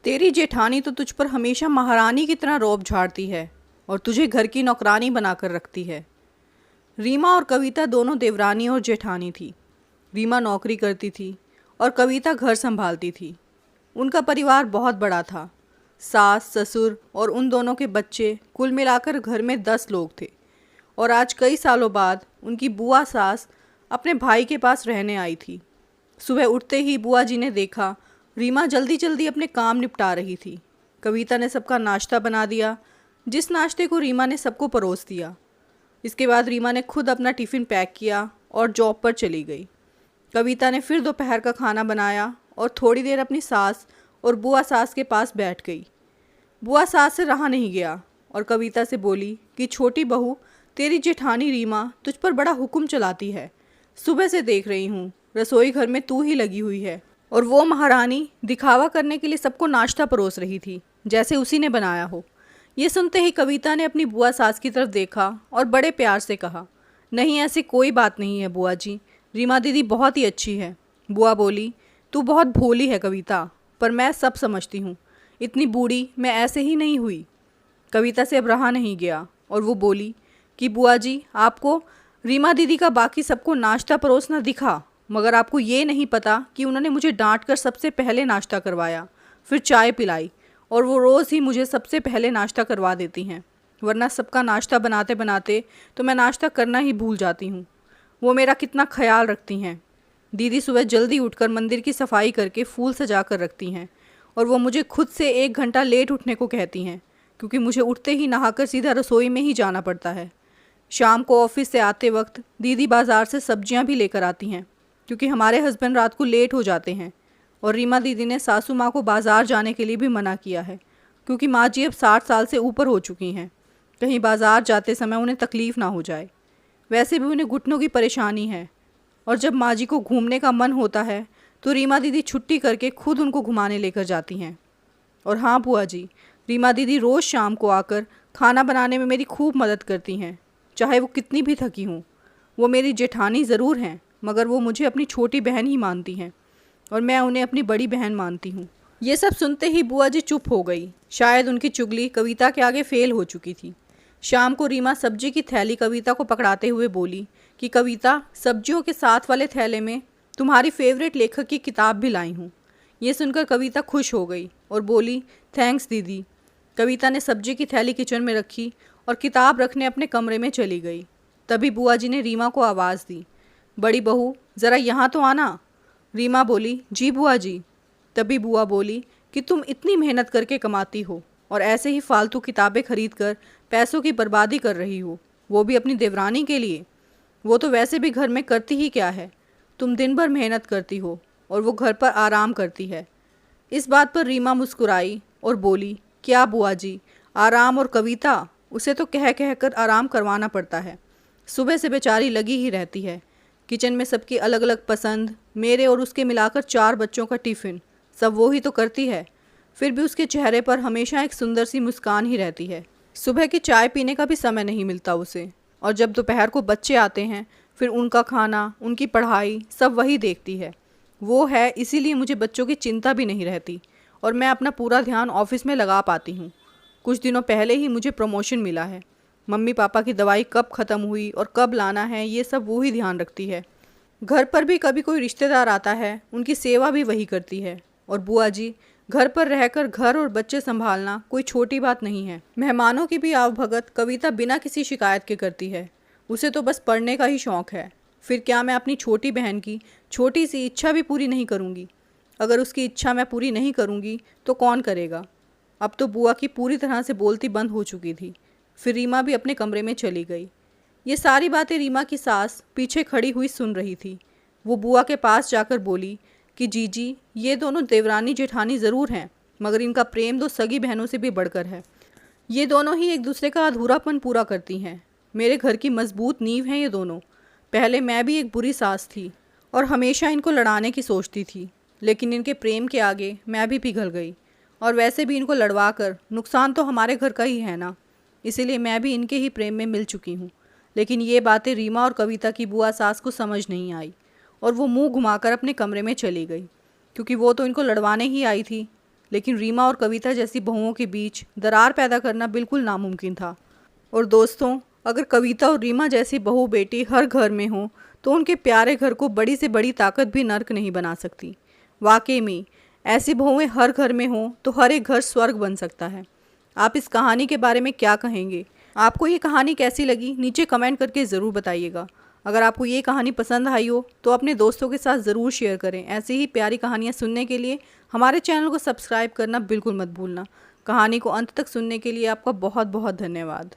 तेरी जेठानी तो तुझ पर हमेशा महारानी की तरह रौब झाड़ती है और तुझे घर की नौकरानी बनाकर रखती है। रीमा और कविता दोनों देवरानी और जेठानी थी। रीमा नौकरी करती थी और कविता घर संभालती थी। उनका परिवार बहुत बड़ा था। सास, ससुर और उन दोनों के बच्चे, कुल मिलाकर घर में 10 लोग थे। और आज कई सालों बाद उनकी बुआ सास अपने भाई के पास रहने आई थी। सुबह उठते ही बुआ जी ने देखा रीमा जल्दी जल्दी अपने काम निपटा रही थी। कविता ने सबका नाश्ता बना दिया, जिस नाश्ते को रीमा ने सबको परोस दिया। इसके बाद रीमा ने खुद अपना टिफ़िन पैक किया और जॉब पर चली गई। कविता ने फिर दोपहर का खाना बनाया और थोड़ी देर अपनी सास और बुआ सास के पास बैठ गई। बुआ सास से रहा नहीं गया और कविता से बोली कि छोटी बहू, तेरी जेठानी रीमा तुझ पर बड़ा हुक्म चलाती है। सुबह से देख रही हूँ रसोई घर में तू ही लगी हुई है और वो महारानी दिखावा करने के लिए सबको नाश्ता परोस रही थी, जैसे उसी ने बनाया हो। ये सुनते ही कविता ने अपनी बुआ सास की तरफ देखा और बड़े प्यार से कहा, नहीं, ऐसी कोई बात नहीं है बुआ जी, रीमा दीदी बहुत ही अच्छी है। बुआ बोली, तू बहुत भोली है कविता, पर मैं सब समझती हूँ। इतनी बूढ़ी मैं ऐसे ही नहीं हुई। कविता से अब रहा नहीं गया और वो बोली कि बुआ जी, आपको रीमा दीदी का बाकी सबको नाश्ता परोसना दिखा, मगर आपको ये नहीं पता कि उन्होंने मुझे डांट कर सबसे पहले नाश्ता करवाया, फिर चाय पिलाई, और वो रोज़ ही मुझे सबसे पहले नाश्ता करवा देती हैं। वरना सबका नाश्ता बनाते बनाते तो मैं नाश्ता करना ही भूल जाती हूँ। वो मेरा कितना ख्याल रखती हैं। दीदी सुबह जल्दी उठकर मंदिर की सफाई करके फूल सजा कर रखती हैं और वो मुझे खुद से 1 घंटा लेट उठने को कहती हैं, क्योंकि मुझे उठते ही नहाकर सीधा रसोई में ही जाना पड़ता है। शाम को ऑफिस से आते वक्त दीदी बाज़ार से सब्जियां भी लेकर आती हैं, क्योंकि हमारे हस्बैंड रात को लेट हो जाते हैं। और रीमा दीदी ने सासू माँ को बाज़ार जाने के लिए भी मना किया है, क्योंकि माँ जी अब 60 साल से ऊपर हो चुकी हैं। कहीं बाज़ार जाते समय उन्हें तकलीफ़ ना हो जाए। वैसे भी उन्हें घुटनों की परेशानी है, और जब माँ जी को घूमने का मन होता है तो रीमा दीदी छुट्टी करके खुद उनको घुमाने लेकर जाती हैं। और हाँ बुआ जी, रीमा दीदी रोज़ शाम को आकर खाना बनाने में मेरी खूब मदद करती हैं, चाहे वो कितनी भी थकी हूँ। वो मेरी जेठानी ज़रूर हैं, मगर वो मुझे अपनी छोटी बहन ही मानती हैं और मैं उन्हें अपनी बड़ी बहन मानती हूँ। ये सब सुनते ही बुआ जी चुप हो गई। शायद उनकी चुगली कविता के आगे फेल हो चुकी थी। शाम को रीमा सब्जी की थैली कविता को पकड़ाते हुए बोली कि कविता, सब्जियों के साथ वाले थैले में तुम्हारी फेवरेट लेखक की किताब भी लाई हूँ। ये सुनकर कविता खुश हो गई और बोली, थैंक्स दीदी। कविता ने सब्जी की थैली किचन में रखी और किताब रखने अपने कमरे में चली गई। तभी बुआ जी ने रीमा को आवाज़ दी, बड़ी बहू ज़रा यहाँ तो आना। रीमा बोली, जी बुआ जी। तभी बुआ बोली कि तुम इतनी मेहनत करके कमाती हो और ऐसे ही फालतू किताबें खरीद कर पैसों की बर्बादी कर रही हो, वो भी अपनी देवरानी के लिए। वो तो वैसे भी घर में करती ही क्या है, तुम दिन भर मेहनत करती हो और वो घर पर आराम करती है। इस बात पर रीमा मुस्कुराई और बोली, क्या बुआ जी, आराम और कविता, उसे तो कह कह कर आराम करवाना पड़ता है। सुबह से बेचारी लगी ही रहती है। किचन में सबकी अलग अलग पसंद, मेरे और उसके मिलाकर 4 बच्चों का टिफ़िन, सब वो ही तो करती है। फिर भी उसके चेहरे पर हमेशा एक सुंदर सी मुस्कान ही रहती है। सुबह की चाय पीने का भी समय नहीं मिलता उसे, और जब दोपहर को बच्चे आते हैं फिर उनका खाना, उनकी पढ़ाई सब वही देखती है। वो है, इसीलिए मुझे बच्चों की चिंता भी नहीं रहती और मैं अपना पूरा ध्यान ऑफिस में लगा पाती हूँ। कुछ दिनों पहले ही मुझे प्रमोशन मिला है। मम्मी पापा की दवाई कब ख़त्म हुई और कब लाना है, ये सब वो ही ध्यान रखती है। घर पर भी कभी कोई रिश्तेदार आता है, उनकी सेवा भी वही करती है। और बुआ जी, घर पर रहकर घर और बच्चे संभालना कोई छोटी बात नहीं है। मेहमानों की भी आवभगत कविता बिना किसी शिकायत के करती है। उसे तो बस पढ़ने का ही शौक़ है। फिर क्या मैं अपनी छोटी बहन की छोटी सी इच्छा भी पूरी नहीं करूँगी? अगर उसकी इच्छा मैं पूरी नहीं करूँगी तो कौन करेगा? अब तो बुआ की पूरी तरह से बोलती बंद हो चुकी थी। फिर रीमा भी अपने कमरे में चली गई। ये सारी बातें रीमा की सास पीछे खड़ी हुई सुन रही थी। वो बुआ के पास जाकर बोली कि जीजी, ये दोनों देवरानी जेठानी ज़रूर हैं, मगर इनका प्रेम 2 सगी बहनों से भी बढ़कर है। ये दोनों ही एक दूसरे का अधूरापन पूरा करती हैं। मेरे घर की मजबूत नींव हैं ये दोनों। पहले मैं भी एक बुरी सास थी और हमेशा इनको लड़ाने की सोचती थी, लेकिन इनके प्रेम के आगे मैं भी पिघल गई। और वैसे भी इनको लड़वा कर नुकसान तो हमारे घर का ही है ना, इसीलिए मैं भी इनके ही प्रेम में मिल चुकी हूँ। लेकिन ये बातें रीमा और कविता की बुआ सास को समझ नहीं आई और वो मुंह घुमाकर अपने कमरे में चली गई, क्योंकि वो तो इनको लड़वाने ही आई थी। लेकिन रीमा और कविता जैसी बहुओं के बीच दरार पैदा करना बिल्कुल नामुमकिन था। और दोस्तों, अगर कविता और रीमा जैसी बहू बेटी हर घर में हो तो उनके प्यारे घर को बड़ी से बड़ी ताकत भी नर्क नहीं बना सकती। वाकई में ऐसी बहुएं हर घर में हों तो हर एक घर स्वर्ग बन सकता है। आप इस कहानी के बारे में क्या कहेंगे? आपको ये कहानी कैसी लगी नीचे कमेंट करके ज़रूर बताइएगा। अगर आपको ये कहानी पसंद आई हो तो अपने दोस्तों के साथ ज़रूर शेयर करें। ऐसी ही प्यारी कहानियाँ सुनने के लिए हमारे चैनल को सब्सक्राइब करना बिल्कुल मत भूलना। कहानी को अंत तक सुनने के लिए आपका बहुत बहुत धन्यवाद।